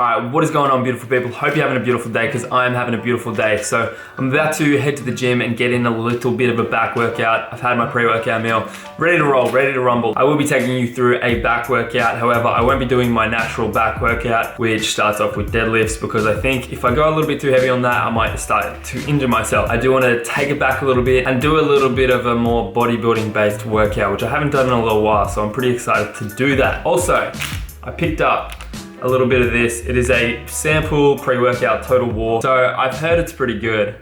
Alright, what is going on, beautiful people? Hope you're having a beautiful day, because I'm having a beautiful day. So I'm about to head to the gym and get in a little bit of a back workout. I've had my pre-workout meal, ready to roll, ready to rumble. I will be taking you through a back workout. However, I won't be doing my natural back workout, which starts off with deadlifts, because I think if I go a little bit too heavy on that, I might start to injure myself. I do want to take it back a little bit and do a little bit of a more bodybuilding based workout, which I haven't done in a little while, so I'm pretty excited to do that. Also, I picked up a little bit of this. It is a sample pre-workout Total War. So I've heard it's pretty good.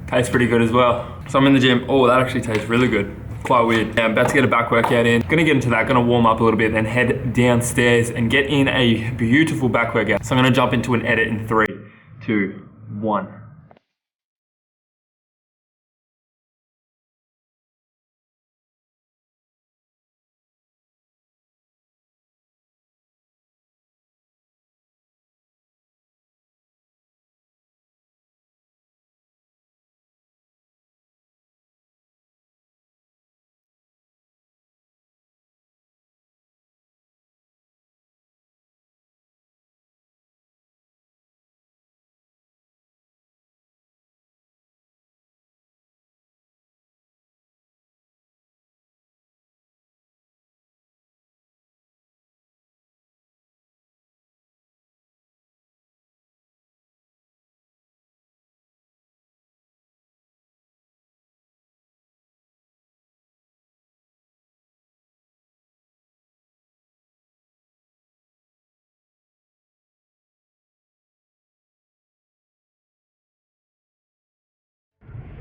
Tastes pretty good as well. So I'm in the gym. Oh, that actually tastes really good. Quite weird. Yeah, I'm about to get a back workout in. Gonna get into that, gonna warm up a little bit, then head downstairs and get in a beautiful back workout. So I'm gonna jump into an edit in 3, 2, 1.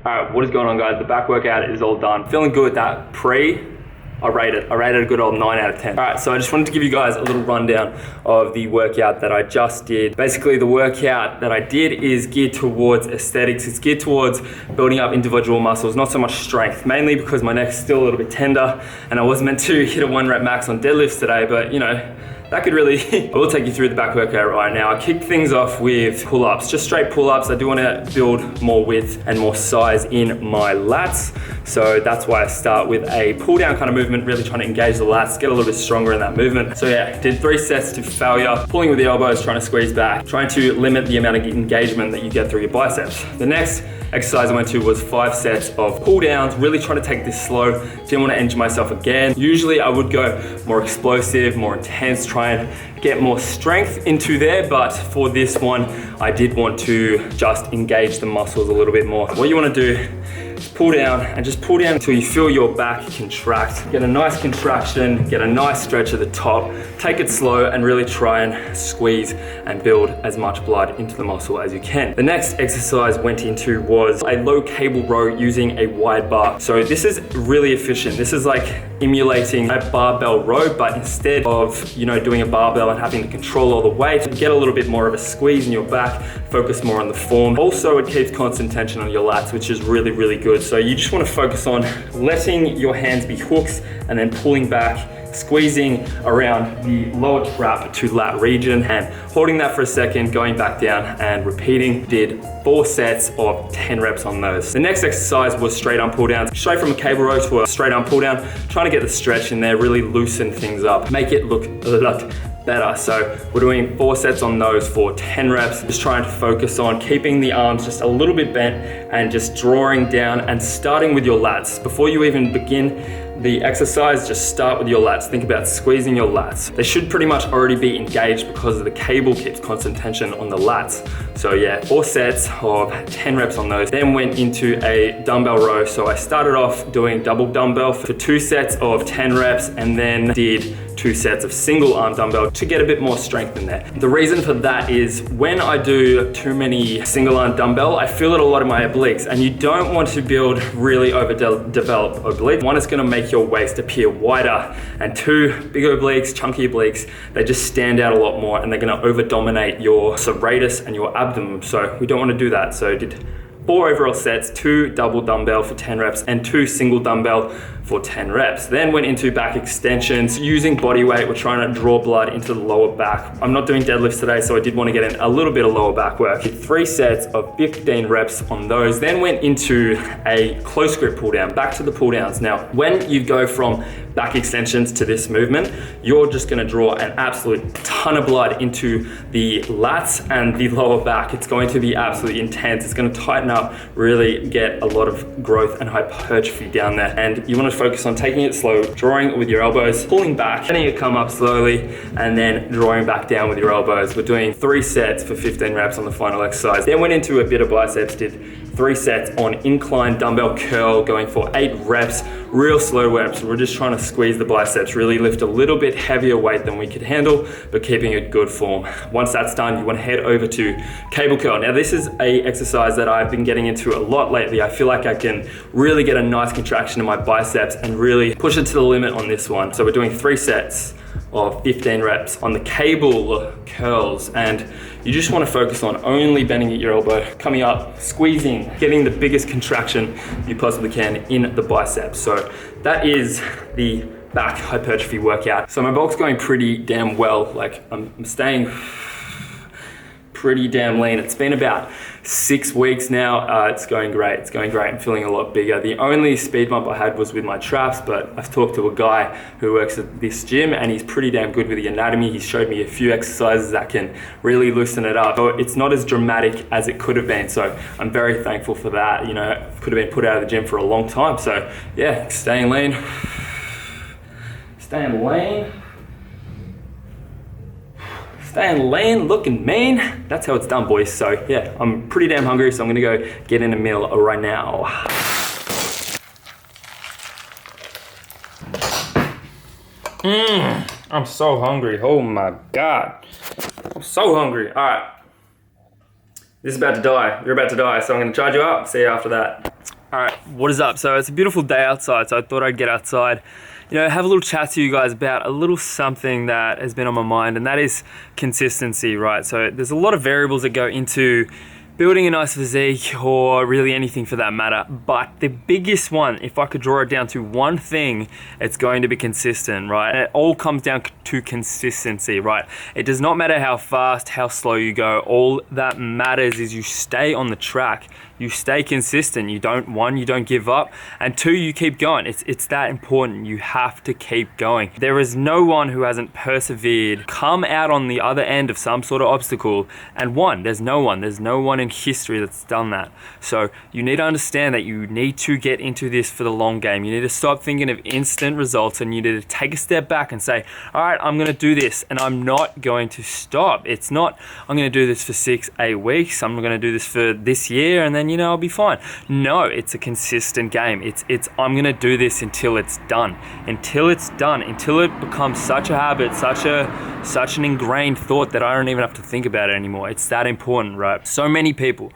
Alright, what is going on, guys? The back workout is all done. Feeling good with that. I rated a good old 9 out of 10. Alright, so I just wanted to give you guys a little rundown of the workout that I just did. Basically, the workout that I did is geared towards aesthetics. It's geared towards building up individual muscles, not so much strength, mainly because my neck's still a little bit tender and I was meant to hit a 1 rep max on deadlifts today, but you know, that could really, I will take you through the back workout right now. I kicked things off with pull-ups, just straight pull-ups. I do want to build more width and more size in my lats. So that's why I start with a pull-down kind of movement, really trying to engage the lats, get a little bit stronger in that movement. So yeah, did 3 sets to failure, pulling with the elbows, trying to squeeze back, trying to limit the amount of engagement that you get through your biceps. The next exercise I went to was 5 sets of pull downs, really trying to take this slow. Didn't want to injure myself again. Usually I would go more explosive, more intense, try and get more strength into there, but for this one, I did want to just engage the muscles a little bit more. What you want to do is pull down and just pull down until you feel your back contract. Get a nice contraction, get a nice stretch at the top, take it slow and really try and squeeze and build as much blood into the muscle as you can. The next exercise went into was a low cable row using a wide bar. So this is really efficient. This is like emulating a barbell row, but instead of, you know, doing a barbell and having to control all the weight, get a little bit more of a squeeze in your back, focus more on the form. Also, it keeps constant tension on your lats, which is really, really good. So you just want to focus on letting your hands be hooks and then pulling back, squeezing around the lower trap to lat region and holding that for a second, going back down and repeating. Did 4 sets of 10 reps on those. The next exercise was straight arm pull downs. Straight from a cable row to a straight arm pull down, trying to get the stretch in there, really loosen things up, make it look a lot better. So we're doing 4 sets on those for 10 reps, just trying to focus on keeping the arms just a little bit bent and just drawing down and starting with your lats. Before you even begin the exercise, just start with your lats. Think about squeezing your lats. They should pretty much already be engaged because the cable keeps constant tension on the lats. So yeah, 4 sets of 10 reps on those. Then went into a dumbbell row. So I started off doing double dumbbell for 2 sets of 10 reps and then did 2 sets of single arm dumbbell to get a bit more strength in there. The reason for that is when I do too many single arm dumbbell, I feel it a lot in my obliques, and you don't want to build really overdeveloped obliques. One, is gonna make your waist appear wider, and 2, big obliques, chunky obliques, they just stand out a lot more and they're gonna over dominate your serratus and your abdomen. So we don't wanna do that. So I did 4 overall sets, 2 double dumbbell for 10 reps and 2 single dumbbell for 10 reps. Then went into back extensions. Using body weight, we're trying to draw blood into the lower back. I'm not doing deadlifts today, so I did want to get in a little bit of lower back work. Did 3 sets of 15 reps on those. Then went into a close grip pull down, back to the pull downs. Now, when you go from back extensions to this movement, you're just gonna draw an absolute ton of blood into the lats and the lower back. It's going to be absolutely intense. It's gonna tighten up, really get a lot of growth and hypertrophy down there. And you wanna focus on taking it slow, drawing with your elbows, pulling back, letting it come up slowly, and then drawing back down with your elbows. We're doing 3 sets for 15 reps on the final exercise. Then went into a bit of biceps, did 3 sets on incline dumbbell curl, going for 8 reps, real slow reps. We're just trying to squeeze the biceps, really lift a little bit heavier weight than we could handle, but keeping a good form. Once that's done, you want to head over to cable curl. Now, this is a exercise that I've been getting into a lot lately. I feel like I can really get a nice contraction in my biceps and really push it to the limit on this one. So we're doing 3 sets of 15 reps on the cable curls, and you just want to focus on only bending at your elbow, coming up, squeezing, getting the biggest contraction you possibly can in the biceps. So that is the back hypertrophy workout. So my bulk's going pretty damn well. Like I'm staying pretty damn lean. It's been about 6 weeks now. It's going great. It's going great. I'm feeling a lot bigger. The only speed bump I had was with my traps, but I've talked to a guy who works at this gym and he's pretty damn good with the anatomy. He showed me a few exercises that can really loosen it up. So it's not as dramatic as it could have been. So I'm very thankful for that. You know, could have been put out of the gym for a long time. So yeah, staying lean. Staying lean. Staying lean, looking mean. That's how it's done, boys. So yeah, I'm pretty damn hungry, so I'm gonna go get in a meal right now. I'm so hungry. Oh my God. I'm so hungry. All right. This is about to die. You're about to die, so I'm gonna charge you up. See you after that. All right, what is up? So it's a beautiful day outside, so I thought I'd get outside, you know, have a little chat to you guys about a little something that has been on my mind, and that is consistency, right? So there's a lot of variables that go into building a nice physique, or really anything for that matter. But the biggest one, if I could draw it down to one thing, it's going to be consistent, right? And it all comes down to consistency, right? It does not matter how fast, how slow you go. All that matters is you stay on the track. You stay consistent. You don't, 1, you don't give up, and 2, you keep going. It's that important. You have to keep going. There is no one who hasn't persevered, come out on the other end of some sort of obstacle and won. There's no one in history that's done that. So you need to understand that you need to get into this for the long game. You need to stop thinking of instant results, and you need to take a step back and say, all right, I'm going to do this and I'm not going to stop. It's not, I'm going to do this for 6-8 weeks. I'm going to do this for this year and then, you know, I'll be fine. No, it's a consistent game. It's I'm going to do this until it's done. Until it's done. Until it becomes such a habit, such an ingrained thought that I don't even have to think about it anymore. It's that important, right? So many people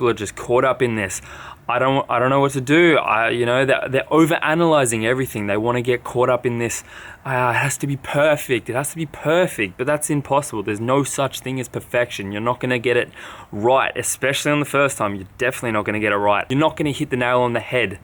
are just caught up in this. I don't know what to do. You know, they're overanalyzing everything. They want to get caught up in this. It has to be perfect. It has to be perfect, but that's impossible. There's no such thing as perfection. You're not going to get it right, especially on the first time. You're definitely not going to get it right. You're not going to hit the nail on the head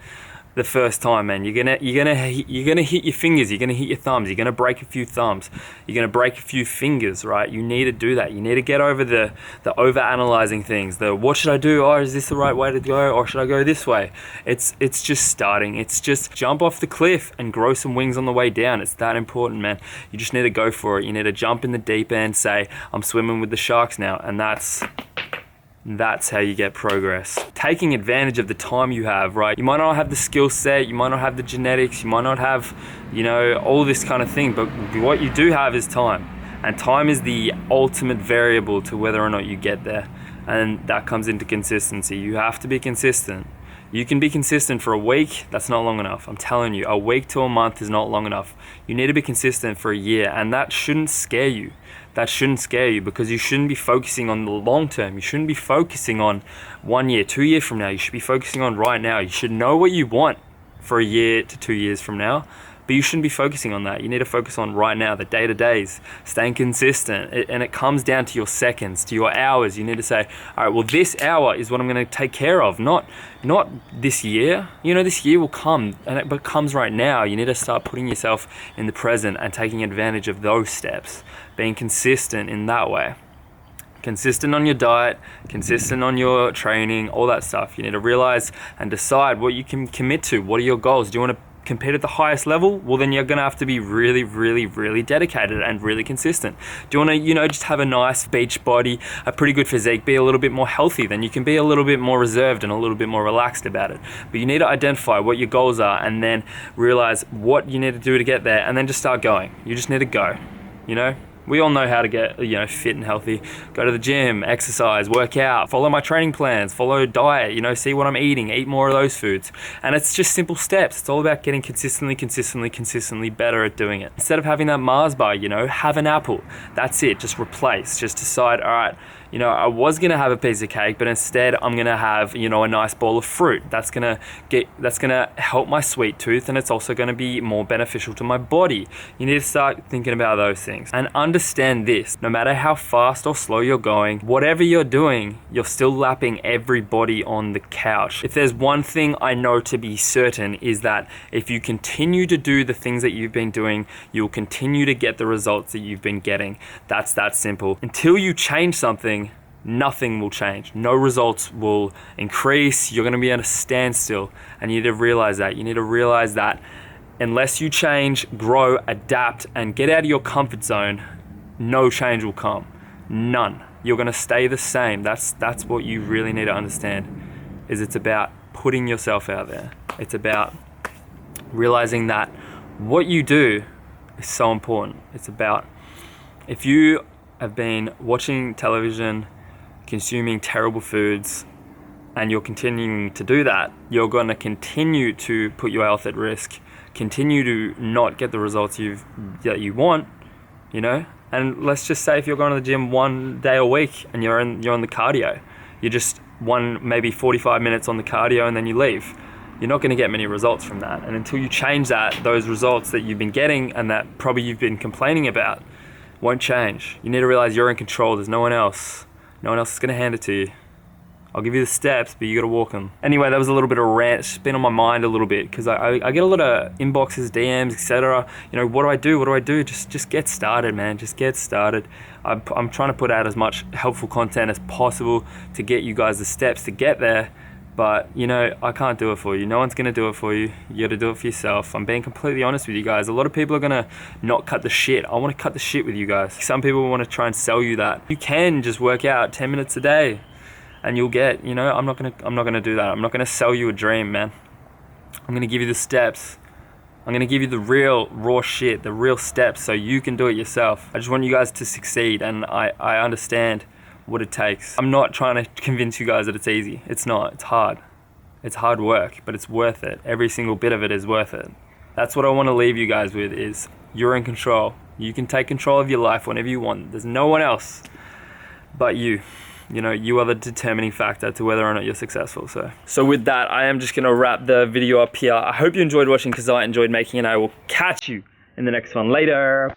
the first time, man. You're gonna hit your fingers. You're gonna hit your thumbs. You're gonna break a few thumbs. You're gonna break a few fingers, right? You need to do that. You need to get over the over analyzing things. The what should I do? Oh, is this the right way to go, or should I go this way? It's just starting. It's just jump off the cliff and grow some wings on the way down. It's that important, man. You just need to go for it. You need to jump in the deep end. Say, I'm swimming with the sharks now, and that's how you get progress. Taking advantage of the time you have, right? You might not have the skill set, you might not have the genetics, you might not have, you know, all this kind of thing, but what you do have is time. And time is the ultimate variable to whether or not you get there. And that comes into consistency. You have to be consistent. You can be consistent for a week, that's not long enough. I'm telling you, a week to a month is not long enough. You need to be consistent for a year, and that shouldn't scare you. That shouldn't scare you, because you shouldn't be focusing on the long term. You shouldn't be focusing on 1 year, 2 years from now. You should be focusing on right now. You should know what you want for a year to 2 years from now, But you shouldn't be focusing on that. You need to focus on right now, the day-to-days, staying consistent. And it comes down to your seconds, to your hours. You need to say, all right, well, this hour is what I'm going to take care of, not this year. You know, this year will come, but it comes right now. You need to start putting yourself in the present and taking advantage of those steps, being consistent in that way. Consistent on your diet, consistent on your training, all that stuff. You need to realize and decide what you can commit to. What are your goals? Do you want to compete at the highest level? Well, then you're going to have to be really, really, really dedicated and really consistent. Do you want to, you know, just have a nice beach body, a pretty good physique, be a little bit more healthy? Then you can be a little bit more reserved and a little bit more relaxed about it. But you need to identify what your goals are and then realize what you need to do to get there, and then just start going. You just need to go, you know? We all know how to get, you know, fit and healthy. Go to the gym, exercise, work out, follow my training plans, follow diet, you know, see what I'm eating, eat more of those foods. And it's just simple steps. It's all about getting consistently better at doing it. Instead of having that Mars bar, you know, have an apple. That's it. Just replace. Just decide, all right, you know, I was gonna have a piece of cake, but instead I'm gonna have, you know, a nice bowl of fruit. That's gonna help my sweet tooth, and it's also gonna be more beneficial to my body. You need to start thinking about those things and understand this. No matter how fast or slow you're going, whatever you're doing, you're still lapping everybody on the couch. If there's one thing I know to be certain, is that if you continue to do the things that you've been doing, you'll continue to get the results that you've been getting. That's that simple. Until you change something, nothing will change. No results will increase. You're going to be at a standstill, and you need to realize that. You need to realize that unless you change, grow, adapt, and get out of your comfort zone, no change will come. None. You're going to stay the same. That's what you really need to understand. Is it's about putting yourself out there. It's about realizing that what you do is so important. It's about, if you have been watching television, consuming terrible foods, and you're continuing to do that, you're going to continue to put your health at risk, continue to not get the results that you want, you know. And let's just say if you're going to the gym 1 day a week and you're on the cardio, you're just maybe 45 minutes on the cardio and then you leave, you're not going to get many results from that. And until you change that, those results that you've been getting and that probably you've been complaining about won't change. You need to realize you're in control. There's no one else. No one else is going to hand it to you. I'll give you the steps, but you got to walk them. Anyway, that was a little bit of a rant. It's been on my mind a little bit because I get a lot of inboxes, DMs, etc. You know, what do I do? What do I do? Just get started, man. Just get started. I'm trying to put out as much helpful content as possible to get you guys the steps to get there. But, you know, I can't do it for you. No one's going to do it for you. You got to do it for yourself. I'm being completely honest with you guys. A lot of people are going to not cut the shit. I want to cut the shit with you guys. Some people want to try and sell you that. You can just work out 10 minutes a day and you'll get, you know, I'm not going to do that. I'm not going to sell you a dream, man. I'm going to give you the steps. I'm going to give you the real raw shit, the real steps so you can do it yourself. I just want you guys to succeed, and I understand what it takes. I'm not trying to convince you guys that it's easy. It's not. It's hard. It's hard work, but it's worth it. Every single bit of it is worth it. That's what I want to leave you guys with, is you're in control. You can take control of your life whenever you want. There's no one else but you. You know, you are the determining factor to whether or not you're successful. So with that, I am just going to wrap the video up here. I hope you enjoyed watching because I enjoyed making it. I will catch you in the next one. Later.